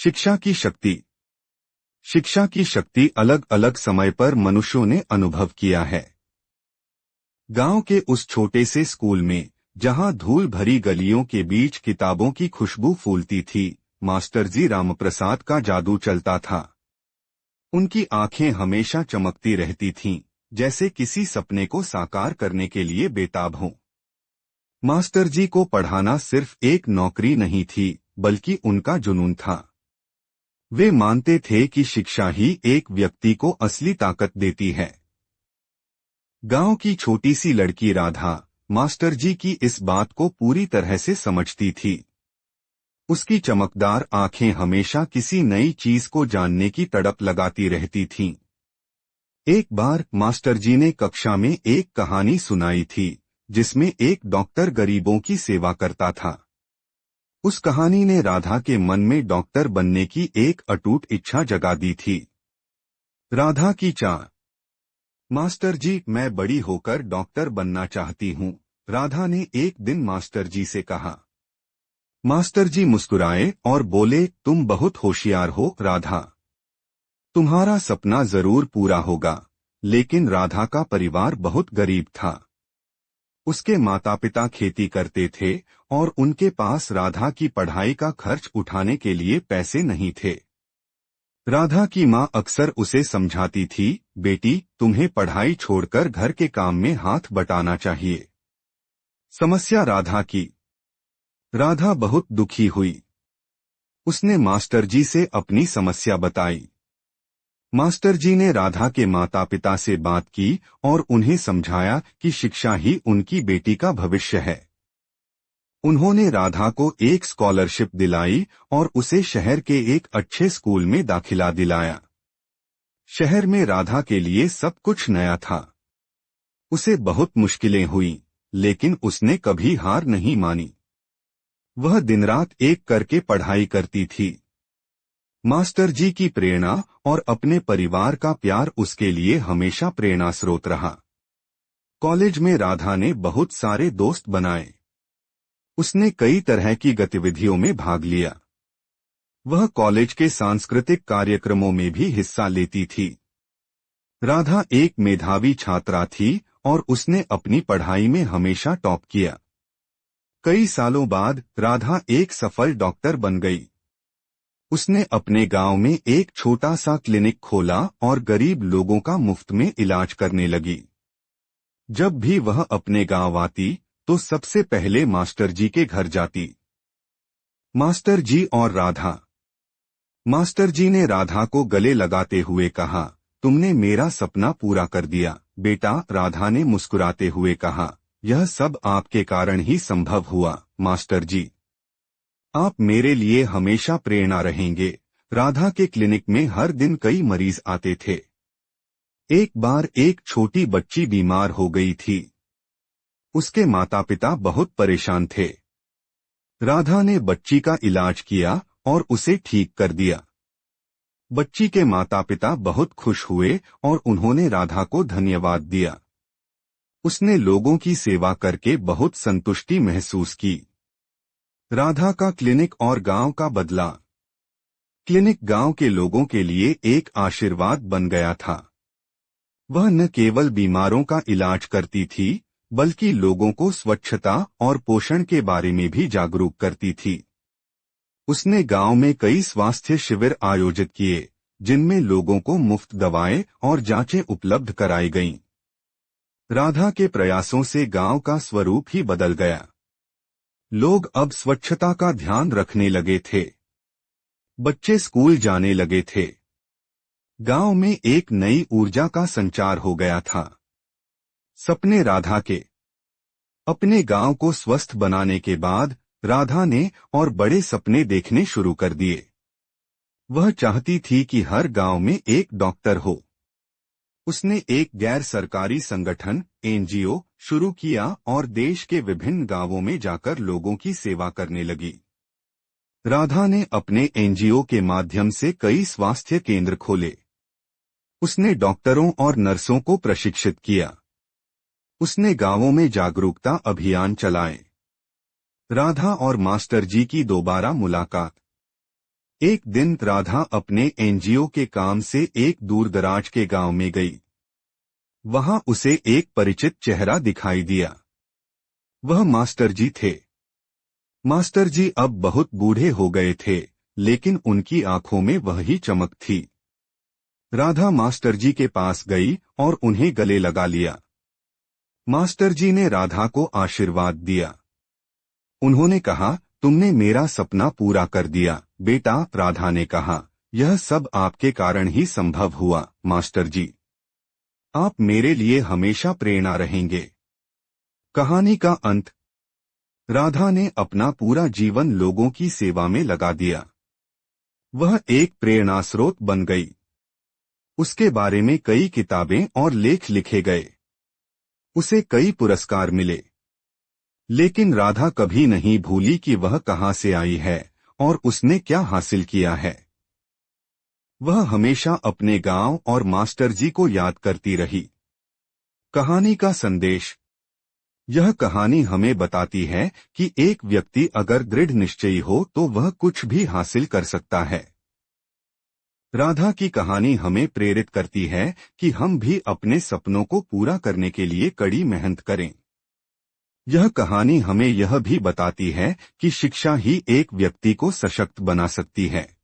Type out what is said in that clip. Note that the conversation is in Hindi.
शिक्षा की शक्ति। शिक्षा की शक्ति अलग अलग समय पर मनुष्यों ने अनुभव किया है। गांव के उस छोटे से स्कूल में, जहां धूल भरी गलियों के बीच किताबों की खुशबू फूलती थी, मास्टर जी रामप्रसाद का जादू चलता था। उनकी आंखें हमेशा चमकती रहती थीं, जैसे किसी सपने को साकार करने के लिए बेताब हों। मास्टर जी को पढ़ाना सिर्फ एक नौकरी नहीं थी, बल्कि उनका जुनून था। वे मानते थे कि शिक्षा ही एक व्यक्ति को असली ताकत देती है। गांव की छोटी सी लड़की राधा, मास्टर जी की इस बात को पूरी तरह से समझती थी। उसकी चमकदार आंखें हमेशा किसी नई चीज को जानने की तड़प लगाती रहती थीं। एक बार मास्टर जी ने कक्षा में एक कहानी सुनाई थी, जिसमें एक डॉक्टर गरीबों की सेवा करता था। उस कहानी ने राधा के मन में डॉक्टर बनने की एक अटूट इच्छा जगा दी थी। राधा की चाह। मास्टर जी, मैं बड़ी होकर डॉक्टर बनना चाहती हूँ, राधा ने एक दिन मास्टर जी से कहा। मास्टर जी मुस्कुराए और बोले, तुम बहुत होशियार हो राधा। तुम्हारा सपना जरूर पूरा होगा। लेकिन राधा का परिवार बहुत गरीब था। उसके माता पिता खेती करते थे और उनके पास राधा की पढ़ाई का खर्च उठाने के लिए पैसे नहीं थे। राधा की मां अक्सर उसे समझाती थी, बेटी, तुम्हें पढ़ाई छोड़कर घर के काम में हाथ बटाना चाहिए। समस्या राधा की। राधा बहुत दुखी हुई। उसने मास्टर जी से अपनी समस्या बताई। मास्टर जी ने राधा के माता पिता से बात की और उन्हें समझाया कि शिक्षा ही उनकी बेटी का भविष्य है। उन्होंने राधा को एक स्कॉलरशिप दिलाई और उसे शहर के एक अच्छे स्कूल में दाखिला दिलाया। शहर में राधा के लिए सब कुछ नया था। उसे बहुत मुश्किलें हुईं, लेकिन उसने कभी हार नहीं मानी। वह दिन रात एक करके पढ़ाई करती थी। मास्टर जी की प्रेरणा और अपने परिवार का प्यार उसके लिए हमेशा प्रेरणा स्रोत रहा। कॉलेज में राधा ने बहुत सारे दोस्त बनाए। उसने कई तरह की गतिविधियों में भाग लिया। वह कॉलेज के सांस्कृतिक कार्यक्रमों में भी हिस्सा लेती थी। राधा एक मेधावी छात्रा थी और उसने अपनी पढ़ाई में हमेशा टॉप किया। कई सालों बाद राधा एक सफल डॉक्टर बन गई। उसने अपने गांव में एक छोटा सा क्लिनिक खोला और गरीब लोगों का मुफ्त में इलाज करने लगी। जब भी वह अपने गांव आती, तो सबसे पहले मास्टर जी के घर जाती। मास्टर जी और राधा। मास्टर जी ने राधा को गले लगाते हुए कहा, तुमने मेरा सपना पूरा कर दिया बेटा। राधा ने मुस्कुराते हुए कहा, यह सब आपके कारण ही संभव हुआ मास्टर जी। आप मेरे लिए हमेशा प्रेरणा रहेंगे। राधा के क्लिनिक में हर दिन कई मरीज आते थे। एक बार एक छोटी बच्ची बीमार हो गई थी। उसके माता पिता बहुत परेशान थे। राधा ने बच्ची का इलाज किया और उसे ठीक कर दिया। बच्ची के माता पिता बहुत खुश हुए और उन्होंने राधा को धन्यवाद दिया। उसने लोगों की सेवा करके बहुत संतुष्टि महसूस की। राधा का क्लिनिक और गांव का बदला। क्लिनिक गांव के लोगों के लिए एक आशीर्वाद बन गया था। वह न केवल बीमारों का इलाज करती थी, बल्कि लोगों को स्वच्छता और पोषण के बारे में भी जागरूक करती थी। उसने गांव में कई स्वास्थ्य शिविर आयोजित किए, जिनमें लोगों को मुफ्त दवाएं और जांचें उपलब्ध कराई गईं। राधा के प्रयासों से गांव का स्वरूप ही बदल गया। लोग अब स्वच्छता का ध्यान रखने लगे थे। बच्चे स्कूल जाने लगे थे। गांव में एक नई ऊर्जा का संचार हो गया था। सपने राधा के। अपने गांव को स्वस्थ बनाने के बाद राधा ने और बड़े सपने देखने शुरू कर दिए। वह चाहती थी कि हर गांव में एक डॉक्टर हो। उसने एक गैर सरकारी संगठन एनजीओ शुरू किया और देश के विभिन्न गांवों में जाकर लोगों की सेवा करने लगी। राधा ने अपने एनजीओ के माध्यम से कई स्वास्थ्य केंद्र खोले। उसने डॉक्टरों और नर्सों को प्रशिक्षित किया। उसने गांवों में जागरूकता अभियान चलाए। राधा और मास्टर जी की दोबारा मुलाकात। एक दिन राधा अपने एनजीओ के काम से एक दूरदराज के गांव में गई। वहां उसे एक परिचित चेहरा दिखाई दिया। वह मास्टर जी थे। मास्टर जी अब बहुत बूढ़े हो गए थे, लेकिन उनकी आंखों में वही चमक थी। राधा मास्टर जी के पास गई और उन्हें गले लगा लिया। मास्टर जी ने राधा को आशीर्वाद दिया। उन्होंने कहा, तुमने मेरा सपना पूरा कर दिया बेटा। राधा ने कहा, यह सब आपके कारण ही संभव हुआ मास्टर जी। आप मेरे लिए हमेशा प्रेरणा रहेंगे। कहानी का अंत। राधा ने अपना पूरा जीवन लोगों की सेवा में लगा दिया। वह एक प्रेरणास्रोत बन गई। उसके बारे में कई किताबें और लेख लिखे गए। उसे कई पुरस्कार मिले। लेकिन राधा कभी नहीं भूली कि वह कहां से आई है और उसने क्या हासिल किया है। वह हमेशा अपने गांव और मास्टर जी को याद करती रही। कहानी का संदेश। यह कहानी हमें बताती है कि एक व्यक्ति अगर दृढ़ निश्चयी हो तो वह कुछ भी हासिल कर सकता है। राधा की कहानी हमें प्रेरित करती है कि हम भी अपने सपनों को पूरा करने के लिए कड़ी मेहनत करें। यह कहानी हमें यह भी बताती है कि शिक्षा ही एक व्यक्ति को सशक्त बना सकती है।